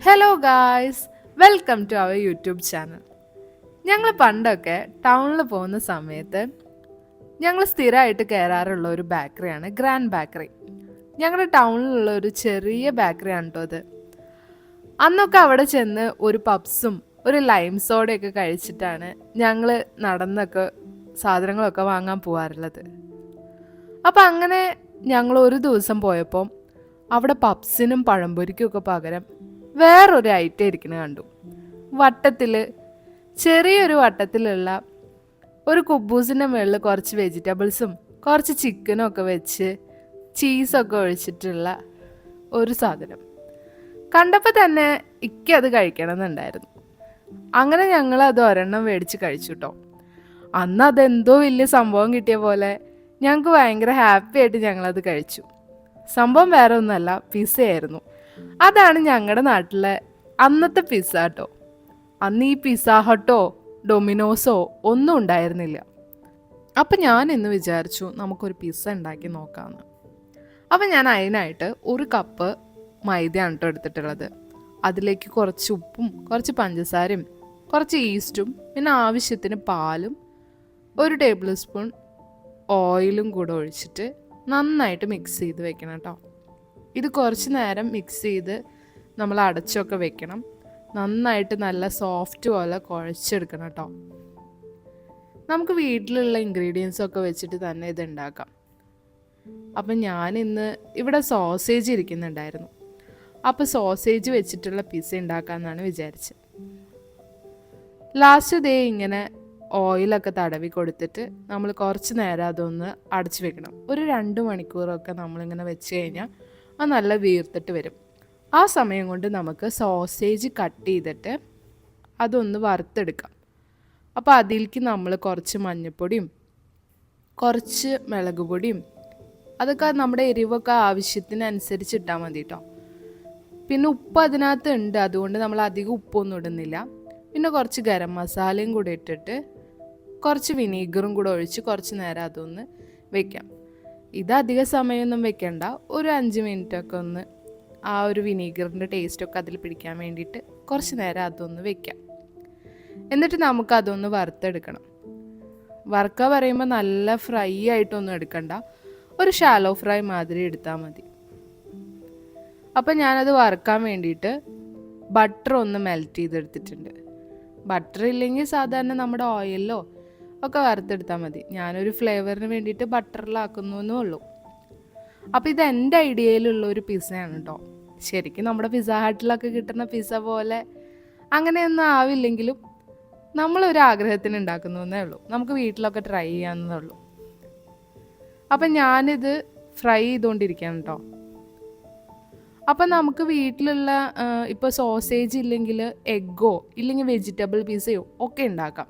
Hello guys, welcome to our YouTube channel. ഞങ്ങൾ പണ്ടൊക്കെ ടൗണിൽ പോകുന്ന സമയത്ത് ഞങ്ങൾ സ്ഥിരമായിട്ട് കയറാറുള്ള ഒരു ബേക്കറിയാണ് ഗ്രാൻഡ് ബേക്കറി. ഞങ്ങളുടെ ടൗണിലുള്ള ഒരു ചെറിയ ബേക്കറിയാണ് കേട്ടോ അത്. അന്നൊക്കെ അവിടെ ചെന്ന് ഒരു പപ്സും ഒരു ലൈം സോഡയൊക്കെ കഴിച്ചിട്ടാണ് ഞങ്ങൾ നടന്നൊക്കെ സാധനങ്ങളൊക്കെ വാങ്ങാൻ പോകാറുള്ളത്. അപ്പം അങ്ങനെ ഞങ്ങൾ ഒരു ദിവസം പോയപ്പോൾ അവിടെ പപ്സിനും പഴംപൊരിക്കും ഒക്കെ പകരം വേറൊരു ഐറ്റം ഇരിക്കുന്നത് കണ്ടു. വട്ടത്തിൽ, ചെറിയൊരു വട്ടത്തിലുള്ള ഒരു കുബൂസിൻ്റെ മുകളിൽ കുറച്ച് വെജിറ്റബിൾസും കുറച്ച് ചിക്കനും ഒക്കെ വെച്ച് ചീസൊക്കെ ഒഴിച്ചിട്ടുള്ള ഒരു സാധനം കണ്ടപ്പോൾ തന്നെ അത് കഴിക്കണം എന്നുണ്ടായിരുന്നു. അങ്ങനെ ഞങ്ങൾ അത് ഒരെണ്ണം മേടിച്ച് കഴിച്ചു കേട്ടോ. അന്ന് അതെന്തോ വലിയ സംഭവം കിട്ടിയ പോലെ ഞങ്ങൾക്ക് ഭയങ്കര ഹാപ്പി ആയിട്ട് ഞങ്ങളത് കഴിച്ചു. സംഭവം വേറെ ഒന്നുമല്ല, പിസ്സയായിരുന്നു. അതാണ് ഞങ്ങളുടെ നാട്ടിലെ അന്നത്തെ പിസ്സ കേട്ടോ. അന്ന് ഈ പിസ്സ ഹട്ടോ ഡൊമിനോസോ ഒന്നും ഉണ്ടായിരുന്നില്ല. അപ്പം ഞാൻ ഇന്ന് വിചാരിച്ചു നമുക്കൊരു പിസ്സ ഉണ്ടാക്കി നോക്കാമെന്ന്. അപ്പം ഞാൻ അതിനായിട്ട് ഒരു കപ്പ് മൈദയാണ് കേട്ടോ എടുത്തിട്ടുള്ളത്. അതിലേക്ക് കുറച്ച് ഉപ്പും കുറച്ച് പഞ്ചസാരയും കുറച്ച് ഈസ്റ്റും പിന്നെ ആവശ്യത്തിന് പാലും ഒരു ടേബിൾ സ്പൂൺ ഓയിലും കൂടെ ഒഴിച്ചിട്ട് നന്നായിട്ട് മിക്സ് ചെയ്ത് വെക്കണം കേട്ടോ. ഇത് കുറച്ച് നേരം മിക്സ് ചെയ്ത് നമ്മൾ അടച്ചൊക്കെ വെക്കണം. നന്നായിട്ട് നല്ല സോഫ്റ്റ് പോലെ കുഴച്ചെടുക്കണം കേട്ടോ. നമുക്ക് വീട്ടിലുള്ള ഇൻഗ്രീഡിയൻസ് ഒക്കെ വെച്ചിട്ട് തന്നെ ഇത് ഉണ്ടാക്കാം. അപ്പം ഞാനിന്ന് ഇവിടെ സോസേജ് ഇരിക്കുന്നുണ്ടായിരുന്നു. അപ്പോൾ സോസേജ് വെച്ചിട്ടുള്ള പിസ്സ ഉണ്ടാക്കാമെന്നാണ് വിചാരിച്ചത്. ലാസ്റ്റ് ഡേ ഇങ്ങനെ ഓയിലൊക്കെ തടവി കൊടുത്തിട്ട് നമ്മൾ കുറച്ച് നേരം അതൊന്ന് അടച്ചു വെക്കണം. ഒരു 2 മണിക്കൂറൊക്കെ നമ്മളിങ്ങനെ വെച്ച് കഴിഞ്ഞാൽ അത് നല്ല വീർത്തിട്ട് വരും. ആ സമയം കൊണ്ട് നമുക്ക് സോസേജ് കട്ട് ചെയ്തിട്ട് അതൊന്ന് വറുത്തെടുക്കാം. അപ്പോൾ അതിലേക്ക് നമ്മൾ കുറച്ച് മഞ്ഞൾപ്പൊടിയും കുറച്ച് മുളക് പൊടിയും അതൊക്കെ നമ്മുടെ എരിവൊക്കെ ആവശ്യത്തിനനുസരിച്ച് ഇട്ടാൽ മതി കേട്ടോ. പിന്നെ ഉപ്പ് അതിനകത്ത് ഉണ്ട്, അതുകൊണ്ട് നമ്മൾ അധികം ഉപ്പൊന്നും ഇടുന്നില്ല. പിന്നെ കുറച്ച് ഗരം മസാലയും കൂടെ ഇട്ടിട്ട് കുറച്ച് വിനീഗറും കൂടെ ഒഴിച്ച് കുറച്ച് നേരം അതൊന്ന് വെക്കാം. ഇത് അധിക സമയമൊന്നും വെക്കണ്ട, ഒരു 5 മിനിറ്റൊക്കെ ഒന്ന് ആ ഒരു വിനീഗറിൻ്റെ ടേസ്റ്റൊക്കെ അതിൽ പിടിക്കാൻ വേണ്ടിയിട്ട് കുറച്ച് നേരം അതൊന്ന് വെക്കാം. എന്നിട്ട് നമുക്കതൊന്ന് വറുത്തെടുക്കണം. വറുക്കുക പറയുമ്പോൾ നല്ല ഫ്രൈ ആയിട്ടൊന്നും എടുക്കണ്ട, ഒരു ഷാലോ ഫ്രൈ മാതിരി എടുത്താൽ മതി. അപ്പം ഞാനത് വറുക്കാൻ വേണ്ടിയിട്ട് ബട്ടർ ഒന്ന് മെൽറ്റ് ചെയ്തെടുത്തിട്ടുണ്ട്. ബട്ടർ ഇല്ലെങ്കിൽ സാധാരണ നമ്മുടെ ഓയിലിലോ ഒക്കെ വറുത്തെടുത്താൽ മതി. ഞാനൊരു ഫ്ലേവറിന് വേണ്ടിയിട്ട് ബട്ടറിലാക്കുന്നു എന്നേ ഉള്ളൂ. അപ്പോൾ ഇത് എൻ്റെ ഐഡിയയിലുള്ള ഒരു പിസ്സയാണ് കേട്ടോ. ശരിക്കും നമ്മുടെ പിസ്സ ഹട്ടിലൊക്കെ കിട്ടുന്ന പിസ്സ പോലെ അങ്ങനെയൊന്നും ആവില്ലെങ്കിലും നമ്മളൊരു ആഗ്രഹത്തിന് ഉണ്ടാക്കുന്നു എന്നേ ഉള്ളൂ. നമുക്ക് വീട്ടിലൊക്കെ ട്രൈ ചെയ്യാവുന്നതേ ഉള്ളൂ. അപ്പം ഞാനിത് ഫ്രൈ ചെയ്തുകൊണ്ടിരിക്കുകയാണ് കേട്ടോ. അപ്പം നമുക്ക് വീട്ടിലുള്ള ഇപ്പോൾ സോസേജ് ഇല്ലെങ്കിൽ എഗ്ഗോ ഇല്ലെങ്കിൽ വെജിറ്റബിൾ പിസ്സയോ ഒക്കെ ഉണ്ടാക്കാം.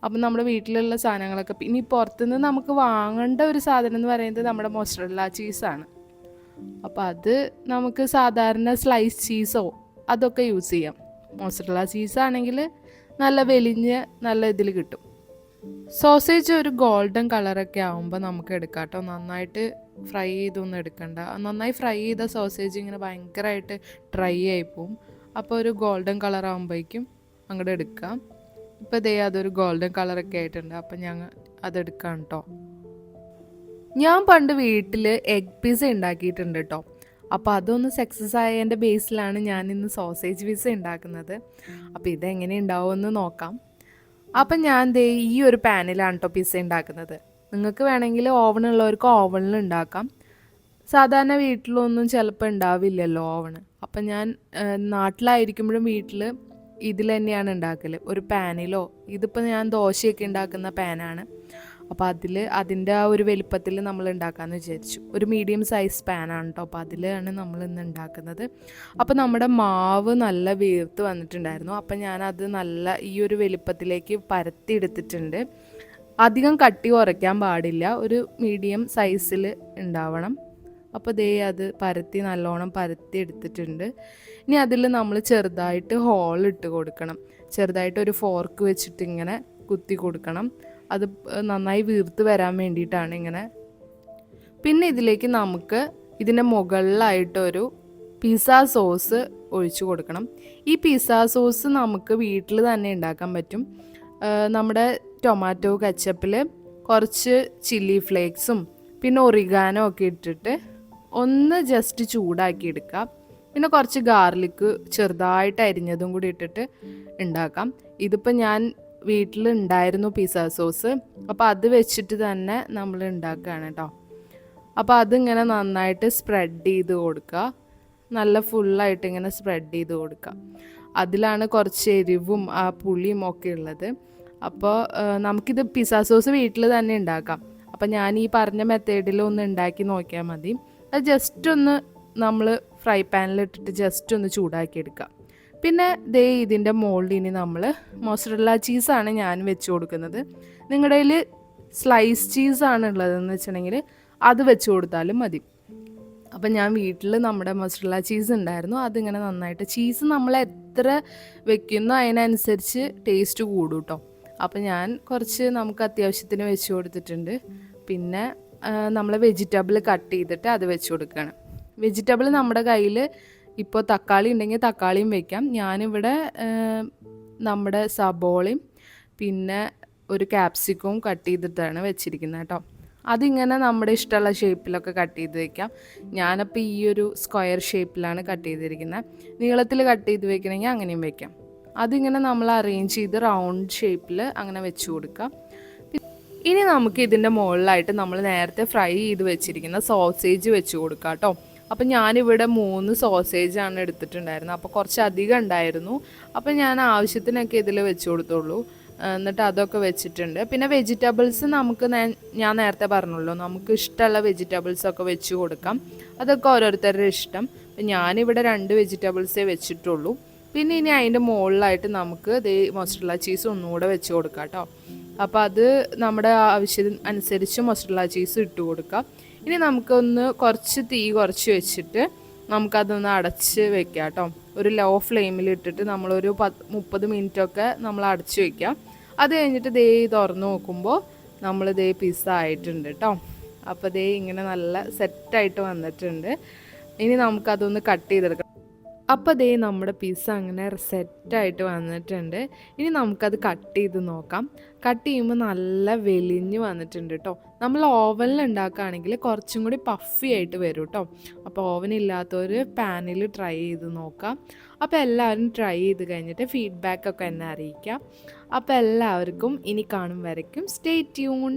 അപ്പം നമ്മുടെ വീട്ടിലുള്ള സാധനങ്ങളൊക്കെ, ഇനി പുറത്തുനിന്ന് നമുക്ക് വാങ്ങേണ്ട ഒരു സാധനം എന്ന് പറയുന്നത് നമ്മുടെ മൊസറല്ല ചീസാണ്. അപ്പോൾ അത് നമുക്ക് സാധാരണ സ്ലൈസ് ചീസോ അതൊക്കെ യൂസ് ചെയ്യാം. മൊസറല്ല ചീസാണെങ്കിൽ നല്ല വെലിഞ്ഞ് നല്ല ഇതിൽ കിട്ടും. സോസേജ് ഒരു ഗോൾഡൻ കളറൊക്കെ ആകുമ്പോൾ നമുക്ക് എടുക്കാം കേട്ടോ. നന്നായിട്ട് ഫ്രൈ ചെയ്തൊന്നും എടുക്കണ്ട. നന്നായി ഫ്രൈ ചെയ്ത സോസേജ് ഇങ്ങനെ ഭയങ്കരമായിട്ട് ഡ്രൈ ആയിപ്പോവും. അപ്പോൾ ഒരു ഗോൾഡൻ കളർ ആകുമ്പോഴേക്കും അങ്ങോട്ട് എടുക്കാം. ഇപ്പോൾ ദേ അതൊരു ഗോൾഡൻ കളറൊക്കെ ആയിട്ടുണ്ട്. അപ്പം ഞങ്ങൾ അതെടുക്കാം കേട്ടോ. ഞാൻ പണ്ട് വീട്ടിൽ എഗ് പിസ്സ ഉണ്ടാക്കിയിട്ടുണ്ട് കേട്ടോ. അപ്പോൾ അതൊന്ന് സക്സസ് ആയതിൻ്റെ ബേസിലാണ് ഞാനിന്ന് സോസേജ് പിസ്സ ഉണ്ടാക്കുന്നത്. അപ്പോൾ ഇതെങ്ങനെ ഉണ്ടാവുമെന്ന് നോക്കാം. അപ്പം ഞാൻ ദേ ഈ ഒരു പാനിലാണ് കേട്ടോ പിസ്സ ഉണ്ടാക്കുന്നത്. നിങ്ങൾക്ക് വേണമെങ്കിൽ ഓവനുള്ളവർക്ക് ഓവനിൽ ഉണ്ടാക്കാം. സാധാരണ വീട്ടിലൊന്നും ചിലപ്പോൾ ഉണ്ടാവില്ലല്ലോ ഓവണ്. അപ്പം ഞാൻ നാട്ടിലായിരിക്കുമ്പോഴും വീട്ടിൽ ഇതിൽ തന്നെയാണ് ഉണ്ടാക്കൽ, ഒരു പാനിലോ. ഇതിപ്പോൾ ഞാൻ ദോശയൊക്കെ ഉണ്ടാക്കുന്ന പാനാണ്. അപ്പോൾ അതിൻ്റെ ആ ഒരു വലിപ്പത്തിൽ നമ്മൾ ഉണ്ടാക്കാമെന്ന് വിചാരിച്ചു. ഒരു മീഡിയം സൈസ് പാനാണ് കേട്ടോ. അപ്പോൾ അതിലാണ് നമ്മൾ ഇന്ന് ഉണ്ടാക്കുന്നത്. അപ്പോൾ നമ്മുടെ മാവ് നല്ല വീർത്ത് വന്നിട്ടുണ്ടായിരുന്നു. അപ്പം ഞാനത് നല്ല ഈ ഒരു വലിപ്പത്തിലേക്ക് പരത്തി എടുത്തിട്ടുണ്ട്. അധികം കട്ടി കുറയ്ക്കാൻ പാടില്ല, ഒരു മീഡിയം സൈസിൽ ഉണ്ടാവണം. അപ്പോൾ ദേ അത് നല്ലോണം പരത്തി എടുത്തിട്ടുണ്ട്. ഇനി അതിൽ നമ്മൾ ചെറുതായിട്ട് ഹോൾ ഇട്ട് കൊടുക്കണം. ചെറുതായിട്ട് ഒരു ഫോർക്ക് വെച്ചിട്ട് ഇങ്ങനെ കുത്തി കൊടുക്കണം. അത് നന്നായി വീർത്ത് വരാൻ വേണ്ടിയിട്ടാണ് ഇങ്ങനെ. പിന്നെ ഇതിലേക്ക് നമുക്ക് ഇതിൻ്റെ മുകളിലായിട്ടൊരു പിസ്സ സോസ് ഒഴിച്ചു കൊടുക്കണം. ഈ പിസ്സ സോസ് നമുക്ക് വീട്ടിൽ തന്നെ ഉണ്ടാക്കാൻ പറ്റും. നമ്മുടെ ടൊമാറ്റോ കെച്ചപ്പിൽ കുറച്ച് ചില്ലി ഫ്ലേക്സും പിന്നെ ഒറിഗാനോ ഒക്കെ ഇട്ടിട്ട് ഒന്ന് ജസ്റ്റ് ചൂടാക്കി എടുക്കാം. പിന്നെ കുറച്ച് ഗാർലിക്ക് ചെറുതായിട്ട് അരിഞ്ഞതും കൂടി ഇട്ടിട്ട് ഉണ്ടാക്കാം. ഇതിപ്പോൾ ഞാൻ വീട്ടിലുണ്ടായിരുന്നു പിസ്സ സോസ്, അപ്പോൾ അത് വെച്ചിട്ട് തന്നെ നമ്മൾ ഉണ്ടാക്കുകയാണ് കേട്ടോ. അപ്പോൾ അതിങ്ങനെ നന്നായിട്ട് സ്പ്രെഡ് ചെയ്ത് കൊടുക്കുക, നല്ല ഫുള്ളായിട്ട് ഇങ്ങനെ സ്പ്രെഡ് ചെയ്ത് കൊടുക്കുക. അതിലാണ് കുറച്ച് എരിവും ആ പുളിയും ഒക്കെ ഉള്ളത്. അപ്പോൾ നമുക്കിത് പിസ്സ സോസ് വീട്ടിൽ തന്നെ ഉണ്ടാക്കാം. അപ്പോൾ ഞാൻ ഈ പറഞ്ഞ മെത്തേഡിൽ ഒന്ന് ഉണ്ടാക്കി നോക്കിയാൽ മതി. അത് ജസ്റ്റ് ഒന്ന് നമ്മൾ ഫ്രൈ പാനിലിട്ടിട്ട് ജസ്റ്റ് ഒന്ന് ചൂടാക്കി എടുക്കുക. പിന്നെ ദേ ഇതിൻ്റെ മുകളിൽ ഇനി നമ്മൾ മൊസറല്ല ചീസാണ് ഞാൻ വെച്ച് കൊടുക്കുന്നത്. നിങ്ങളുടെ കയ്യിൽ സ്ലൈസ് ചീസാണ് ഉള്ളതെന്ന് വെച്ചിട്ടുണ്ടെങ്കിൽ അത് വെച്ച് കൊടുത്താലും മതി. അപ്പം ഞാൻ വീട്ടിൽ നമ്മുടെ മൊസറല്ല ചീസ് ഉണ്ടായിരുന്നു. അതിങ്ങനെ നന്നായിട്ട് ചീസ് നമ്മൾ എത്ര വെക്കുന്നോ അതിനനുസരിച്ച് ടേസ്റ്റ് കൂടും കേട്ടോ. അപ്പം ഞാൻ കുറച്ച് നമുക്ക് അത്യാവശ്യത്തിന് വെച്ച് കൊടുത്തിട്ടുണ്ട്. പിന്നെ നമ്മൾ വെജിറ്റബിൾ കട്ട് ചെയ്തിട്ട് അത് വെച്ച് കൊടുക്കുകയാണ്. വെജിറ്റബിൾ നമ്മുടെ കയ്യിൽ ഇപ്പോൾ തക്കാളി ഉണ്ടെങ്കിൽ തക്കാളിയും വെക്കാം. ഞാനിവിടെ നമ്മുടെ സബോളയും പിന്നെ ഒരു ക്യാപ്സിക്കവും കട്ട് ചെയ്തിട്ടാണ് വെച്ചിരിക്കുന്നത് കേട്ടോ. അതിങ്ങനെ നമ്മുടെ ഇഷ്ടമുള്ള ഷേപ്പിലൊക്കെ കട്ട് ചെയ്ത് വെക്കാം. ഞാനപ്പോൾ ഈ ഒരു സ്ക്വയർ ഷേപ്പിലാണ് കട്ട് ചെയ്തിരിക്കുന്നത്. നീളത്തിൽ കട്ട് ചെയ്ത് വെക്കണമെങ്കിൽ അങ്ങനെയും വെക്കാം. അതിങ്ങനെ നമ്മൾ അറേഞ്ച് ചെയ്ത് റൗണ്ട് ഷേപ്പിൽ അങ്ങനെ വെച്ച് കൊടുക്കാം. ഇനി നമുക്ക് ഇതിൻ്റെ മുകളിലായിട്ട് നമ്മൾ നേരത്തെ ഫ്രൈ ചെയ്ത് വെച്ചിരിക്കുന്ന സോസേജ് വെച്ച് കൊടുക്കാം കേട്ടോ. അപ്പം ഞാനിവിടെ 3 സോസേജാണ് എടുത്തിട്ടുണ്ടായിരുന്നത്. അപ്പോൾ കുറച്ച് അധികം ഉണ്ടായിരുന്നു. അപ്പം ഞാൻ ആവശ്യത്തിനൊക്കെ ഇതിൽ വെച്ച് കൊടുത്തുള്ളൂ. എന്നിട്ട് അതൊക്കെ വെച്ചിട്ടുണ്ട്. പിന്നെ വെജിറ്റബിൾസ് നമുക്ക് ഞാൻ നേരത്തെ പറഞ്ഞല്ലോ, നമുക്ക് ഇഷ്ടമുള്ള വെജിറ്റബിൾസൊക്കെ വെച്ച് കൊടുക്കാം. അതൊക്കെ ഓരോരുത്തരുടെ ഇഷ്ടം. ഞാനിവിടെ 2 വെജിറ്റബിൾസേ വെച്ചിട്ടുള്ളൂ. പിന്നെ ഇനി അതിൻ്റെ മുകളിലായിട്ട് നമുക്ക് ഇതേ മൊസറല്ല ചീസ് ഒന്നുകൂടെ വെച്ച് കൊടുക്കാം കേട്ടോ. അപ്പോൾ അത് നമ്മുടെ ആവശ്യം അനുസരിച്ച് മൊസറല്ല ചീസ് ഇട്ട് കൊടുക്കാം. ഇനി നമുക്കൊന്ന് കുറച്ച് തീ കുറച്ച് വെച്ചിട്ട് നമുക്കതൊന്ന് അടച്ച് വെക്കാം കേട്ടോ. ഒരു ലോ ഫ്ലെയിമിൽ ഇട്ടിട്ട് നമ്മളൊരു 30 മിനിറ്റൊക്കെ നമ്മൾ അടച്ച് വയ്ക്കാം. അത് കഴിഞ്ഞിട്ട് ദേ തുറന്ന് നോക്കുമ്പോൾ നമ്മൾ ദേ പിസ്സ ആയിട്ടുണ്ട് കേട്ടോ. അപ്പോൾ ദേ ഇങ്ങനെ നല്ല സെറ്റായിട്ട് വന്നിട്ടുണ്ട്. ഇനി നമുക്കതൊന്ന് കട്ട് ചെയ്തെടുക്കാം. അപ്പോൾ ദേ നമ്മുടെ പിസ്സ അങ്ങനെ സെറ്റായിട്ട് വന്നിട്ടുണ്ട്. ഇനി നമുക്കത് കട്ട് ചെയ്ത് നോക്കാം. കട്ട് ചെയ്യുമ്പോൾ നല്ല വെലിഞ്ഞ് വന്നിട്ടുണ്ട് കേട്ടോ. നമ്മൾ ഓവനിൽ ഉണ്ടാക്കുകയാണെങ്കിൽ കുറച്ചും കൂടി പഫി ആയിട്ട് വരും കേട്ടോ. അപ്പോൾ ഓവൻ ഇല്ലാത്തവർ പാനിൽ ട്രൈ ചെയ്ത് നോക്കാം. അപ്പോൾ എല്ലാവരും ട്രൈ ചെയ്ത് കഴിഞ്ഞിട്ട് ഫീഡ്ബാക്കൊക്കെ എന്നെ അറിയിക്കാം. അപ്പോൾ എല്ലാവർക്കും ഇനി കാണും വരയ്ക്കും സ്റ്റേ ട്യൂൺ.